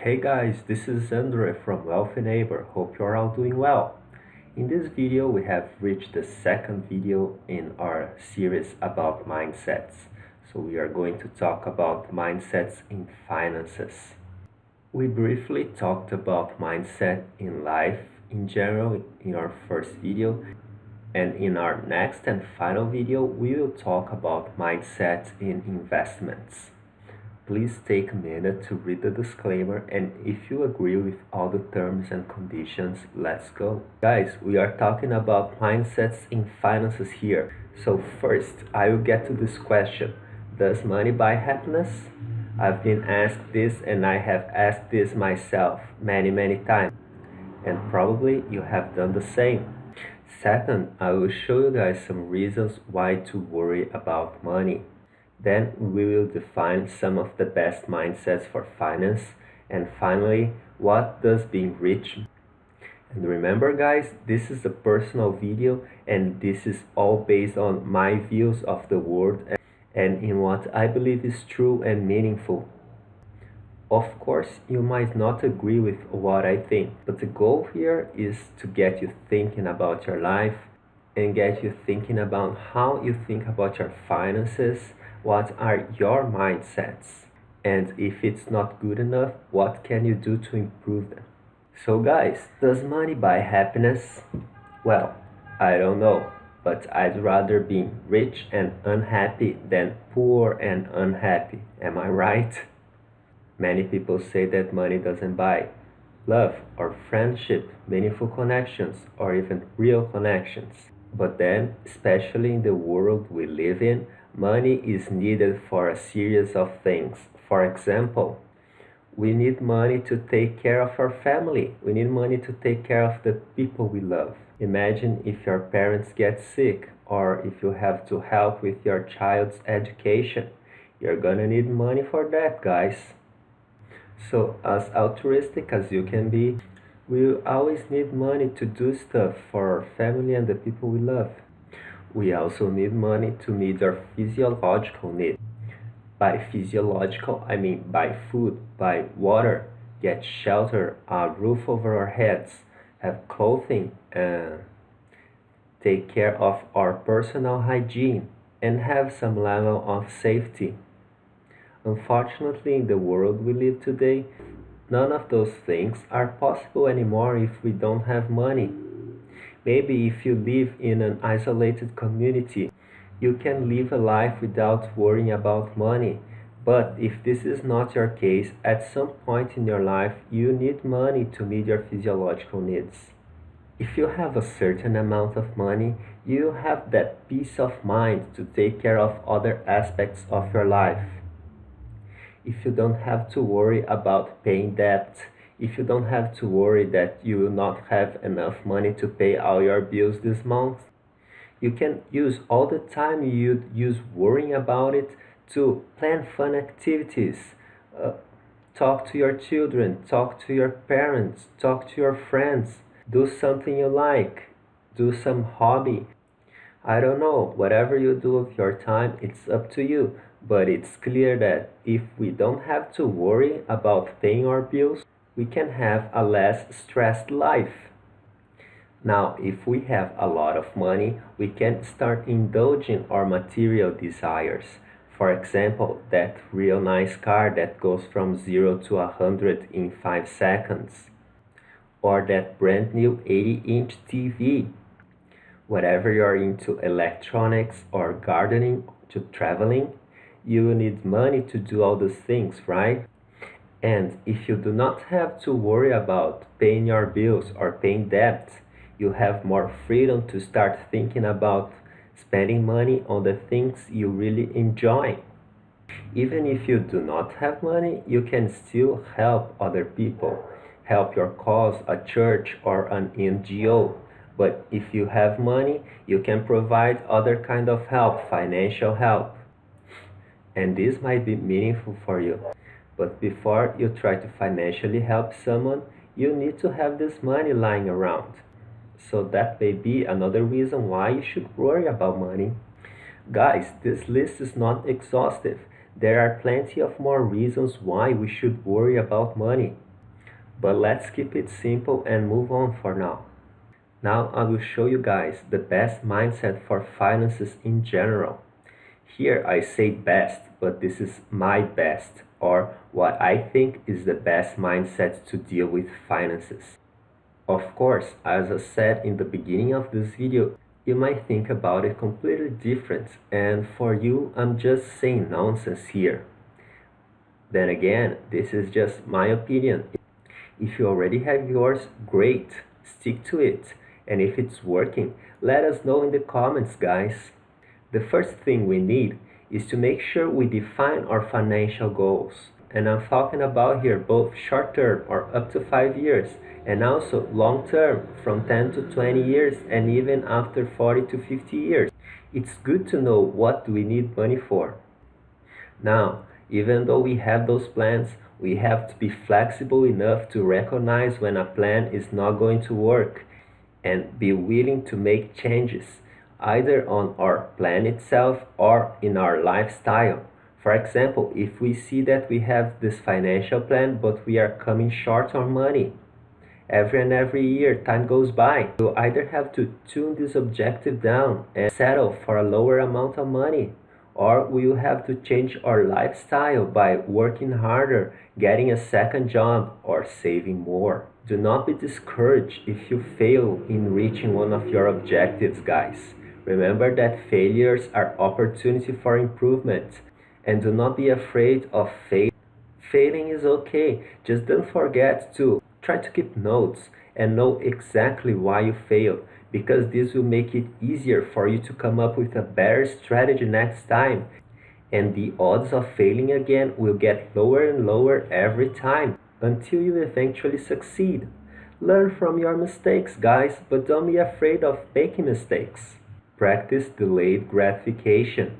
Hey guys, this is Andre from Wealthy Neighbor. Hope you're all doing well. In this video, we have reached the second video in our series about mindsets. So we are going to talk about mindsets in finances. We briefly talked about mindset in life in general in our first video. And in our next and final video, we will talk about mindset in investments. Please take a minute to read the disclaimer, and if you agree with all the terms and conditions, let's go. Guys, we are talking about mindsets in finances here. So first, I will get to this question. Does money buy happiness? I've been asked this and I have asked this myself many times. And probably you have done the same. Second, I will show you guys some reasons why to worry about money. Then we will define some of the best mindsets for finance. And finally, what does being rich mean? And remember guys, this is a personal video and this is all based on my views of the world and in what I believe is true and meaningful. Of course, you might not agree with what I think, but the goal here is to get you thinking about your life and get you thinking about how you think about your finances. What are your mindsets? And if it's not good enough, what can you do to improve them? So guys, does money buy happiness? Well, I don't know, but I'd rather be rich and unhappy than poor and unhappy. Am I right? Many people say that money doesn't buy love or friendship, meaningful connections, or even real connections. But then, especially in the world we live in, money is needed for a series of things. For example, we need money to take care of our family. We need money to take care of the people we love. Imagine if your parents get sick or if you have to help with your child's education. You're gonna need money for that, guys. So, as altruistic as you can be, we always need money to do stuff for our family and the people we love. We also need money to meet our physiological needs. By physiological, I mean buy food, buy water, get shelter, a roof over our heads, have clothing, take care of our personal hygiene, and have some level of safety. Unfortunately, in the world we live today, none of those things are possible anymore if we don't have money. Maybe if you live in an isolated community, you can live a life without worrying about money. But if this is not your case, at some point in your life, you need money to meet your physiological needs. If you have a certain amount of money, you have that peace of mind to take care of other aspects of your life. If you don't have to worry about paying debt, if you don't have to worry that you will not have enough money to pay all your bills this month, you can use all the time you'd use worrying about it to plan fun activities, talk to your children, talk to your parents, talk to your friends, do something you like, do some hobby. I don't know, whatever you do with your time, it's up to you. But it's clear that if we don't have to worry about paying our bills, we can have a less stressed life. Now, if we have a lot of money, we can start indulging our material desires. For example, that real nice car that goes from 0 to 100 in 5 seconds. Or that brand new 80-inch TV. Whatever you're into, electronics or gardening to traveling, you will need money to do all those things, right? And if you do not have to worry about paying your bills or paying debt, you have more freedom to start thinking about spending money on the things you really enjoy. Even if you do not have money, you can still help other people, help your cause, a church or an NGO. But if you have money, you can provide other kind of help, financial help. And this might be meaningful for you. But before you try to financially help someone, you need to have this money lying around. So that may be another reason why you should worry about money. Guys, this list is not exhaustive. There are plenty of more reasons why we should worry about money. But let's keep it simple and move on for now. Now I will show you guys the best mindset for finances in general. Here I say best, but this is my best, or what I think is the best mindset to deal with finances. Of course, as I said in the beginning of this video, you might think about it completely different, and for you, I'm just saying nonsense here. Then again, this is just my opinion. If you already have yours, great, stick to it. And if it's working, let us know in the comments, guys. The first thing we need is to make sure we define our financial goals. And I'm talking about here both short term or up to 5 years, and also long term from 10 to 20 years, and even after 40 to 50 years. It's good to know what do we need money for. Now, even though we have those plans, we have to be flexible enough to recognize when a plan is not going to work and be willing to make changes, either on our plan itself or in our lifestyle. For example, if we see that we have this financial plan but we are coming short on money, every year time goes by, we'll either have to tune this objective down and settle for a lower amount of money, or we will have to change our lifestyle by working harder, getting a second job, or saving more. Do not be discouraged if you fail in reaching one of your objectives, guys. Remember that failures are opportunity for improvement, and do not be afraid of failing. Failing is okay, just don't forget to try to keep notes and know exactly why you failed, because this will make it easier for you to come up with a better strategy next time, and the odds of failing again will get lower and lower every time until you eventually succeed. Learn from your mistakes, guys, but don't be afraid of making mistakes. Practice delayed gratification.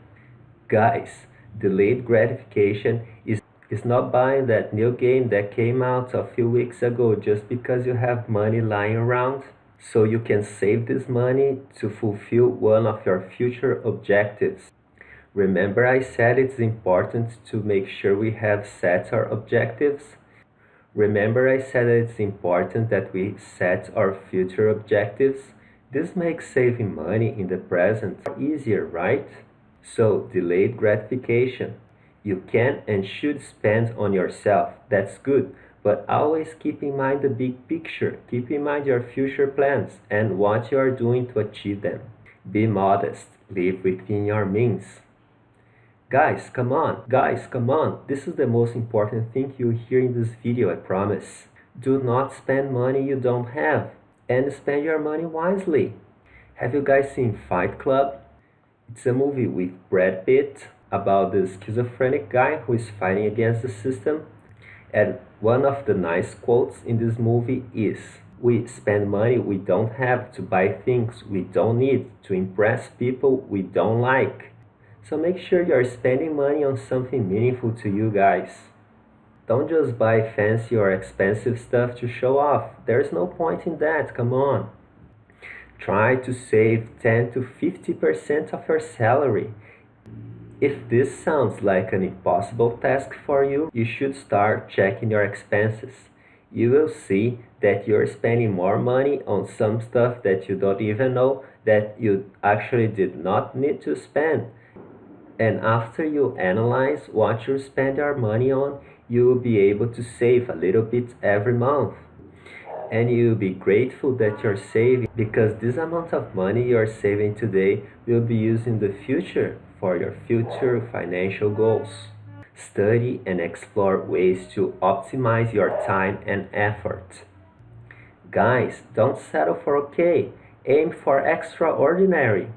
Guys, delayed gratification is not buying that new game that came out a few weeks ago just because you have money lying around, so you can save this money to fulfill one of your future objectives. Remember I said it's important to make sure we have set our objectives? Remember I said that it's important that we set our future objectives? This makes saving money in the present easier, right? So, delayed gratification. You can and should spend on yourself, that's good, but always keep in mind the big picture. Keep in mind your future plans and what you are doing to achieve them. Be modest, live within your means. Guys, come on, this is the most important thing you hear in this video, I promise. Do not spend money you don't have, and spend your money wisely. Have you guys seen Fight Club? It's a movie with Brad Pitt about the schizophrenic guy who is fighting against the system. And one of the nice quotes in this movie is, "We spend money we don't have to buy things we don't need to impress people we don't like." So make sure you're spending money on something meaningful to you guys. Don't just buy fancy or expensive stuff to show off. There's no point in that, come on. Try to save 10 to 50% of your salary. If this sounds like an impossible task for you, you should start checking your expenses. You will see that you're spending more money on some stuff that you don't even know that you actually did not need to spend. And after you analyze what you spend your money on, you will be able to save a little bit every month. And you'll be grateful that you're saving, because this amount of money you're saving today will be used in the future for your future financial goals. Study and explore ways to optimize your time and effort. Guys, don't settle for okay. Aim for extraordinary.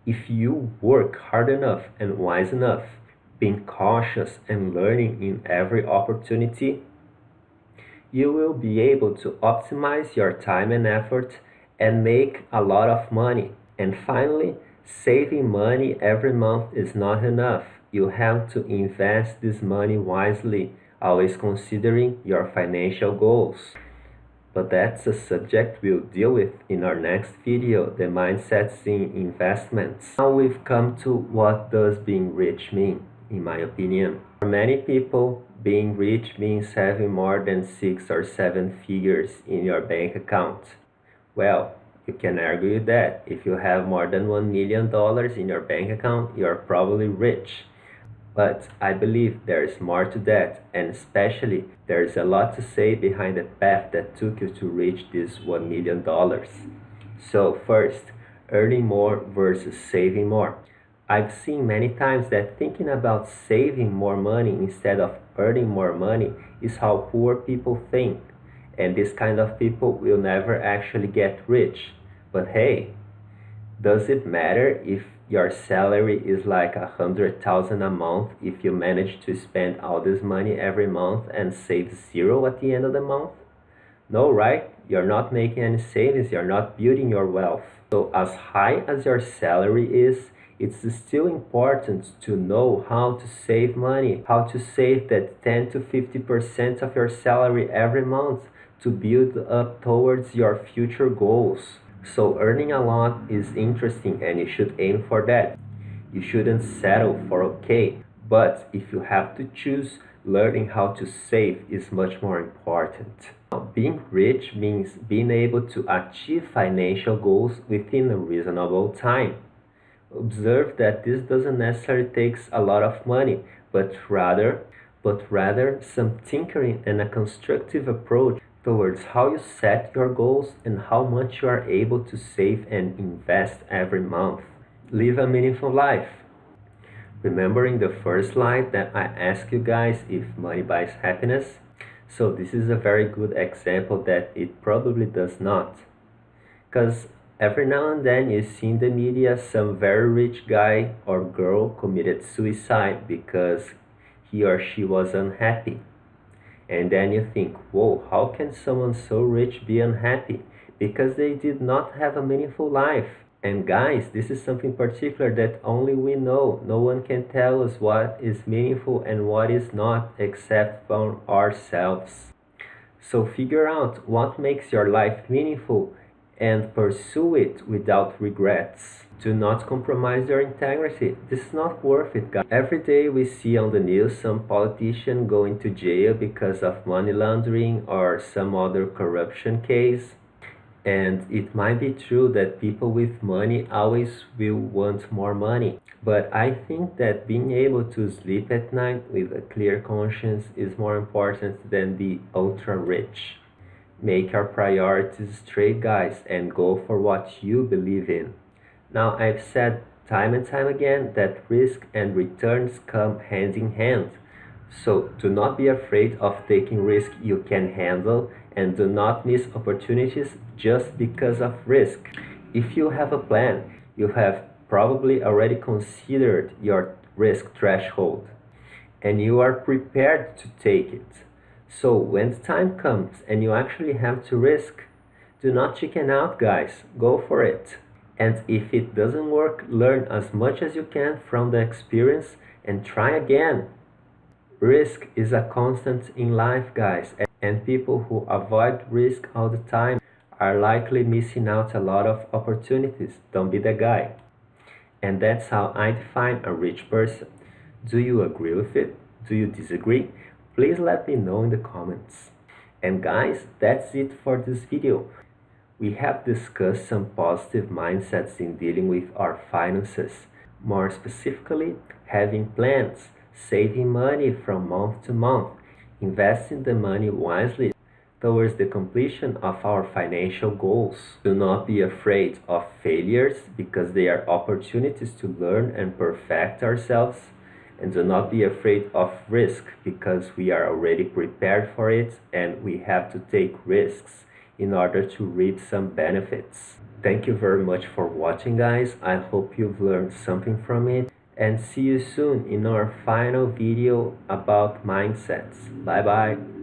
If you work hard enough and wise enough, being cautious and learning in every opportunity, you will be able to optimize your time and effort and make a lot of money. And finally, saving money every month is not enough. You have to invest this money wisely, always considering your financial goals. But that's a subject we'll deal with in our next video, the mindsets in investments. Now we've come to what does being rich mean, in my opinion. For many people, being rich means having more than 6 or 7 figures in your bank account. Well, you can argue that if you have more than $1 million in your bank account, you're probably rich. But I believe there is more to that, and especially there is a lot to say behind the path that took you to reach this $1 million. So, first, earning more versus saving more. I've seen many times that thinking about saving more money instead of earning more money is how poor people think, and this kind of people will never actually get rich. But hey, does it matter if your salary is like 100,000 a month if you manage to spend all this money every month and save zero at the end of the month? No, right? You're not making any savings, you're not building your wealth. So, as high as your salary is, it's still important to know how to save money, how to save that 10 to 50% of your salary every month to build up towards your future goals. So, earning a lot is interesting and you should aim for that. You shouldn't settle for okay, but if you have to choose, learning how to save is much more important. Being rich means being able to achieve financial goals within a reasonable time. Observe that this doesn't necessarily take a lot of money, but rather some tinkering and a constructive approach towards how you set your goals and how much you are able to save and invest every month. Live a meaningful life. Remembering the first slide that I asked you guys if money buys happiness? So this is a very good example that it probably does not. Because every now and then you see in the media some very rich guy or girl committed suicide because he or she was unhappy. And then you think, whoa, how can someone so rich be unhappy? Because they did not have a meaningful life. And guys, this is something particular that only we know. No one can tell us what is meaningful and what is not except from ourselves. So figure out what makes your life meaningful and pursue it without regrets. Do not compromise your integrity. This is not worth it, guys. Every day we see on the news some politician going to jail because of money laundering or some other corruption case. And it might be true that people with money always will want more money. But I think that being able to sleep at night with a clear conscience is more important than the ultra rich. Make your priorities straight, guys, and go for what you believe in. Now, I've said time and time again that risk and returns come hand in hand. So do not be afraid of taking risk you can handle and do not miss opportunities just because of risk. If you have a plan, you have probably already considered your risk threshold and you are prepared to take it. So when the time comes and you actually have to risk, do not chicken out, guys. Go for it. And if it doesn't work, learn as much as you can from the experience and try again. Risk is a constant in life, guys, and people who avoid risk all the time are likely missing out a lot of opportunities. Don't be the guy. And that's how I define a rich person. Do you agree with it? Do you disagree? Please let me know in the comments. And guys, that's it for this video. We have discussed some positive mindsets in dealing with our finances. More specifically, having plans, saving money from month to month, investing the money wisely towards the completion of our financial goals. Do not be afraid of failures because they are opportunities to learn and perfect ourselves. And do not be afraid of risk because we are already prepared for it and we have to take risks in order to reap some benefits. Thank you very much for watching, guys. I hope you've learned something from it and see you soon in our final video about mindsets. Bye bye.